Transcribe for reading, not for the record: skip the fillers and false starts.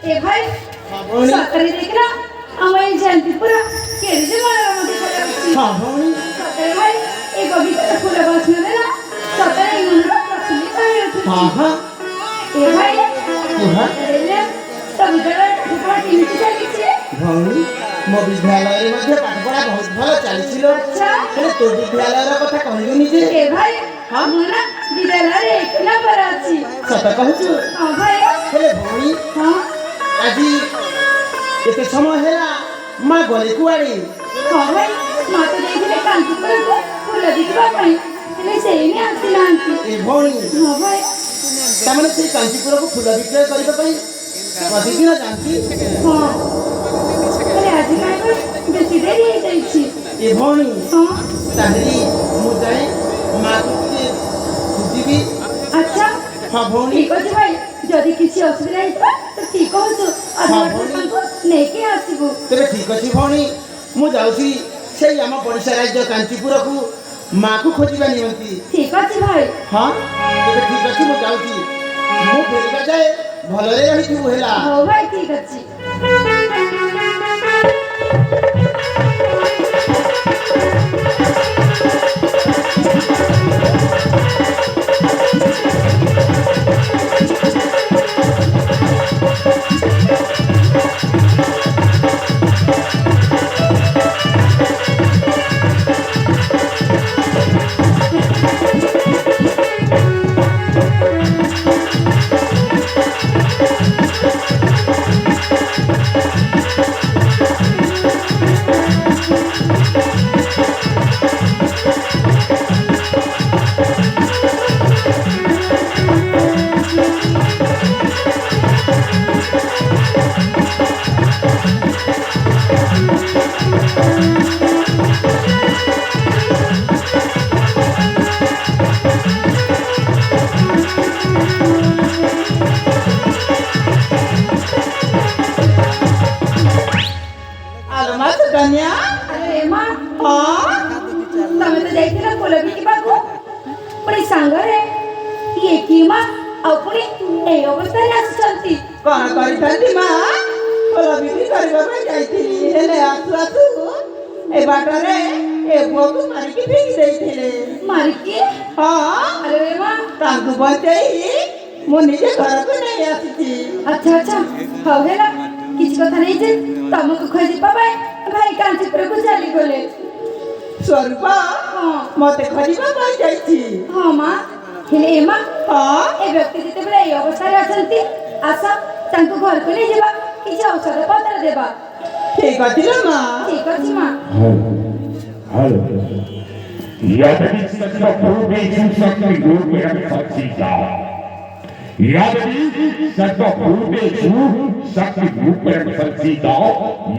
ए भाई सतरे देखना हमारी जयंती पूरा केड़ी जमाना में देखा जाती हाँ भौणी सतरे भाई एक बगीचा फूल बस में देना सतरे यूनिट प्रचलित है हाँ हाँ ए भाई हाँ रेले तब जरा ऊपर टीम की चली भौणी मो विद्यालय मध्ये पाठ पढ़ा बहुत भल चली अच्छा हेले तो विद्यालय कथा कहलु निजे ए भाई हाँ? मोना विद्यालय रे एक नंबर अछि सत कहछु हां भाई हेले भौणी हां आज एते समय हेला माँ गले कुआड़ी हां भाई मां तो देखले कांचीपुर को फूल दिखवा पाई हेले सेही ने आसिलांती ए भौणी हां भाई तामने से कांचीपुर को फूल विक्रय करिबा पई प्रतिदिन जानती हां हेले आज काय बेसी देरी हे जाई छी ए भौणी हां ताहरी मु जाई माँ को के खुदिबी अच्छा हाँ भौणी ठीक अछि भाई जदि किसी असुविधा हेतबा तो ठीक कहछु हाँ, आधार भौणी। को नेकी आसीबु तेरे ठीक अच्छी भौणी मु जाउछी सेई आम पड़िशा राज्य कांचीपुर को माँ को खोजिबा निमंती ठीक अछि भाई हाँ तेरे ठीक अच्छी मु जाउछी मु फेरिबा जाए भलरे रहिथु हेला हो भाई ठीक अछि आलो माँ तो कन्या अरे मां हाँ तमे तो जाइथिला कोलबी की बाकू पुणी सांगरे ये की मां ଆଉ ପୁଣି ଏଇ ଅବସ୍ଥାରେ ଆସୁଛନ୍ତି कौन करिथंती माँ बोला बिक्री करबा ପାଇଁ ଯାଇଥିଲି ହେଲେ ଆସୁ ଆସୁ ए बाटरे ए पुଅକୁ ମାରିକି ଫିଙ୍ଗି ଦେଇଥିଲେ ମାରିକି ହଁ ଆରେ ମାं ତାଙ୍କୁ ବଞ୍ଚେଇ ମୁଁ ନିଜେ ଘରକୁ ନେଇ ଆସିଛି ଆଚ୍ଛା ଆଚ୍ଛା ହଉ ହେଲା କିଛି କଥା ନାହିଁ ଯେ ତମକୁ ଖୋଜିବା ପାଇଁ ଭାଇ କାଞ୍ଚିପୁରକୁ ଚାଲିଗଲେ ସ୍ୱରୂପ ହଁ ମତେ ଖୋଜିବା ପାଇଁ ଯାଇଛି ହଁ ମା ହେଲେ ଏ ମା ହଁ ଏ ବ୍ୟକ୍ତି ଯେତେବେଳେ ଏଇ ଅବସ୍ଥାରେ ଅଛନ୍ତି ଆସ ତାଙ୍କୁ ଘରକୁ ନେଇଯିବା କିଛି ଔଷଧ ପତ୍ର ଦେବା ଠିକ ଅଛି ଲୋ ମା ଠିକ ଅଛି ମା Hallo. Ja, das ist das Verprobe, ich muss auf die Gruppe empfasieren. Ja, das ist das Verprobe, ich muss auf die Gruppe empfasieren.